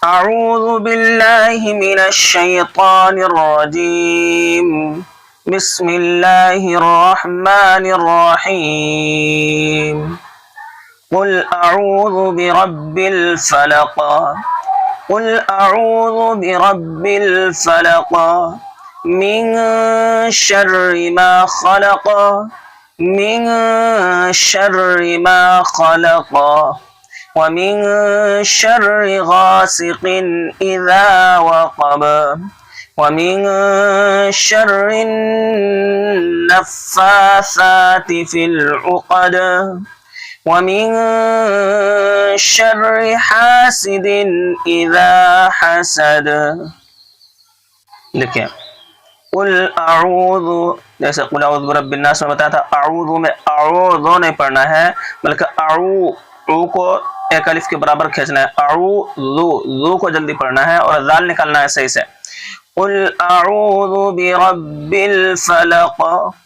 أعوذ بالله من الشيطان الرجيم. بسم الله الرحمن الرحيم. قل أعوذ برب الفلق. قل أعوذ برب الفلق من شر ما خلق. من شر ما خلق ومن شر غاسق إذا وقب ومن شر النفاثات في العقد ومن شر حاسد إذا حسد. لکھیں قل اعوذ، جیسے قل اعوذ برب الناس میں بتایا تھا، اعوذ میں اعوذ نہیں پڑھنا ہے بلکہ او کو ایک الف کے برابر کھینچنا ہے، ذو کو جلدی پڑھنا ہے اور ذال نکالنا ہے صحیح سے. قل اعوذ برب الفلق.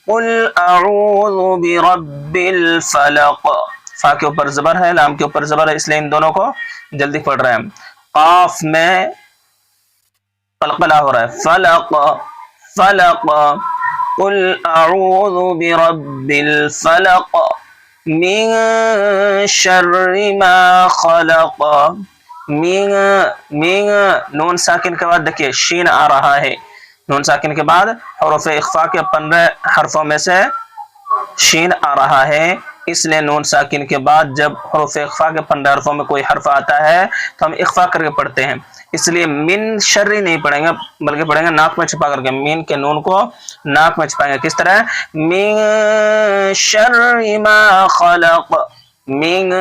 قل اعوذ برب الفلق. فا کے اوپر زبر ہے، لام کے اوپر زبر ہے، اس لیے ان دونوں کو جلدی پڑھ رہے ہیں. قاف میں قلقلہ ہو رہا ہے، فلق فلق. قل اعوذ برب الفلق من شر ما خلق. من نون ساکن کے بعد دیکھیے شین آ رہا ہے، نون ساکن کے بعد حروف اخفا کے 15 حرفوں میں سے شین آ رہا ہے، اس لیے نون ساکن کے بعد جب حروف اخفا کے 15 حرفوں میں کوئی حرف آتا ہے تو ہم اخفا کر کے پڑھتے ہیں، اس لیے من شر نہیں پڑھیں گے بلکہ پڑھیں گے ناک میں چھپا کر کے. مین کے نون کو ناک میں چھپائیں گے، کس طرح؟ من شر ما خلق. من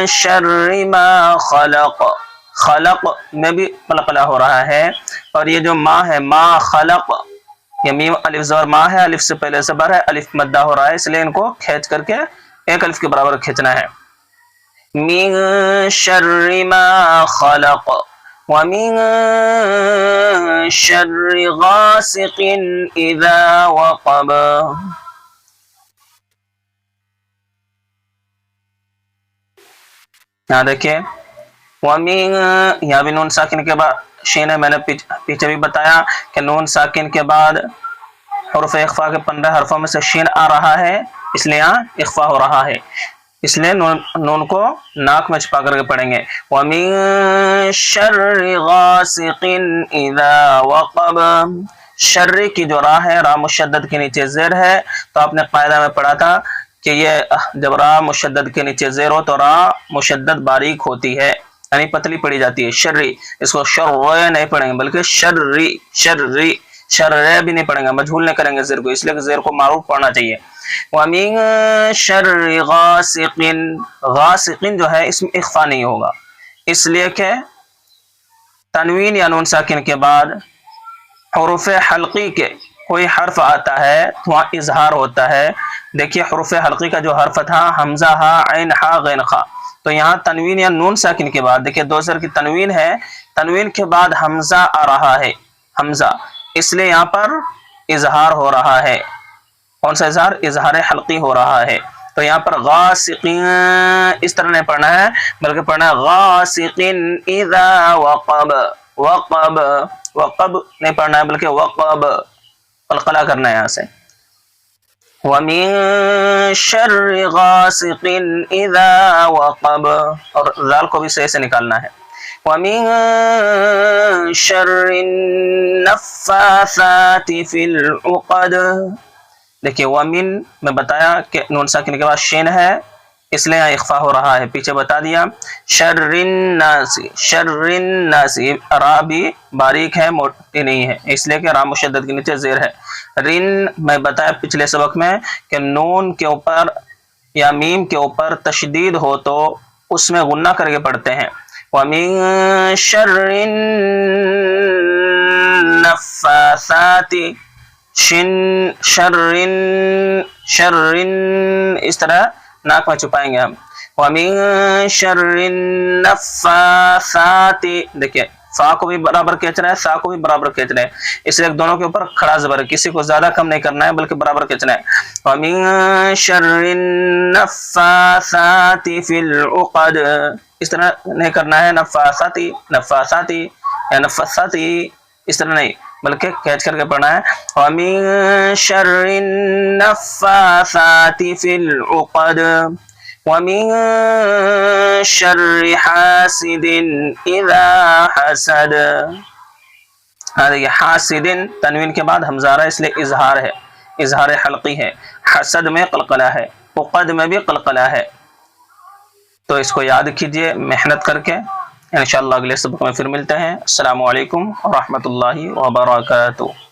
شر ما خلق. خلق میں بھی قلقلہ ہو رہا ہے، اور یہ جو ما ہے ما خلق، یہ میم الف زبر ما ہے، الف سے پہلے زبر ہے، الف مدہ ہو رہا ہے، اس لیے ان کو کھینچ کر کے ایک الف کے برابر کھینچنا ہے. من شر ما خلق ومن شر غاسق اذا وقب. یہاں دیکھیے ومن، یہاں بھی نون ساکن کے بعد شین ہے، میں نے پیچھے بھی بتایا کہ نون ساکن کے بعد حروف اخفا کے 15 حرفوں میں سے شین آ رہا ہے، اس لیے یہاں اخفا ہو رہا ہے، اس لیے نون کو ناک میں چھپا کر کے پڑھیں گے. وَمِن شَرِّ غَاسِقٍ إِذَا وَقَبَ. شر کی جو راہ ہے، را مشدد کے نیچے زیر ہے، تو آپ نے قاعدہ میں پڑھا تھا کہ یہ جب را مشدد کے نیچے زیر ہو تو را مشدد باریک ہوتی ہے، یعنی پتلی پڑی جاتی ہے. شرری، اس کو شر نہیں پڑھیں گے بلکہ شرری. شرری شر بھی نہیں پڑھیں گے، مجہول نہیں کریں گے زیر کو، اس لیے کہ زیر کو معروف پڑھنا چاہیے. وَمِن شَرِّ غَاسِقٍ. غاسقٍ جو ہے اس میں اخفا نہیں ہوگا، اس لیے کہ تنوین یا نون ساکن کے بعد حروف حلقی کے کوئی حرف آتا ہے تو وہاں اظہار ہوتا ہے. دیکھیے حروف حلقی کا جو حرف تھا حمزہ ہا عین ہا غین خا، تو یہاں تنوین یا نون ساکن کے بعد دیکھیے دو زر کی تنوین ہے، تنوین کے بعد حمزہ آ رہا ہے، حمزہ، اس لیے یہاں پر اظہار ہو رہا ہے. کون سا اظہار؟ اظہار حلقی ہو رہا ہے. تو یہاں پر غاسقین اس طرح نہیں پڑھنا ہے بلکہ پڑھنا ہے غاسقین اذا وقب. وقب وقب نہیں پڑھنا ہے بلکہ وقب، قلقلہ کرنا ہے یہاں سے. وَمِن شَرِّ غَاسِقٍ إِذَا وَقَبَ، اور ذال کو بھی صحیح سے نکالنا ہے. وَمِن شَرِّ النَّفَّاثَاتِ فِي الْعُقَدِ. دیکھیے وَمِن میں بتایا کہ نون ساکن کے بعد شین ہے، اس لیے یہاں اخفا ہو رہا ہے، پیچھے بتا دیا. شر الناس. شر الناس، را بھی باریک ہے، موٹی نہیں ہے، اس لیے کہ را مشدد کے نیچے زیر ہے. رن میں بتایا پچھلے سبق میں کہ نون کے اوپر یا میم کے اوپر تشدید ہو تو اس میں غنہ کر کے پڑھتے ہیں. وَمِن شَرِّ النَّفَّاثَاتِ. شرن اس طرح ناک میں چھپائیں گے ہم. وَمِن شَرِّ النَّفَّاثَاتِ. دیکھیے فا کو بھی برابر کھینچنا ہے، سا کو بھی برابر کھینچنا ہے، اس لیے دونوں کے اوپر کھڑا زبر ہے، کسی کو زیادہ کم نہیں کرنا ہے بلکہ برابر کھینچنا ہے. وَمِن شَرِّ النَّفَّاثَاتِ فِي الْعُقَدِ. اس طرح نہیں کرنا ہے نفاساتی نفاساتی یا نفساتی، اس طرح نہیں، بلکہ کھینچ کر کے پڑھنا ہے وَمِن شَرِّ النَّفَّاثَاتِ فِي الْعُقَدِ وَمِن شَرِّ حَاسِدٍ إِذَا حَسَدَ۔ ہاں دیکھیے حاسد تنوین کے بعد حمزہ ہے، اس لیے اظہار ہے، اظہار حلقی ہے، حسد میں قلقلہ ہے، عقد میں بھی قلقلہ ہے، تو اس کو یاد کیجئے محنت کر کے۔ انشاءاللہ اگلے سبق میں پھر ملتے ہیں۔ السلام علیکم ورحمۃ اللہ وبرکاتہ۔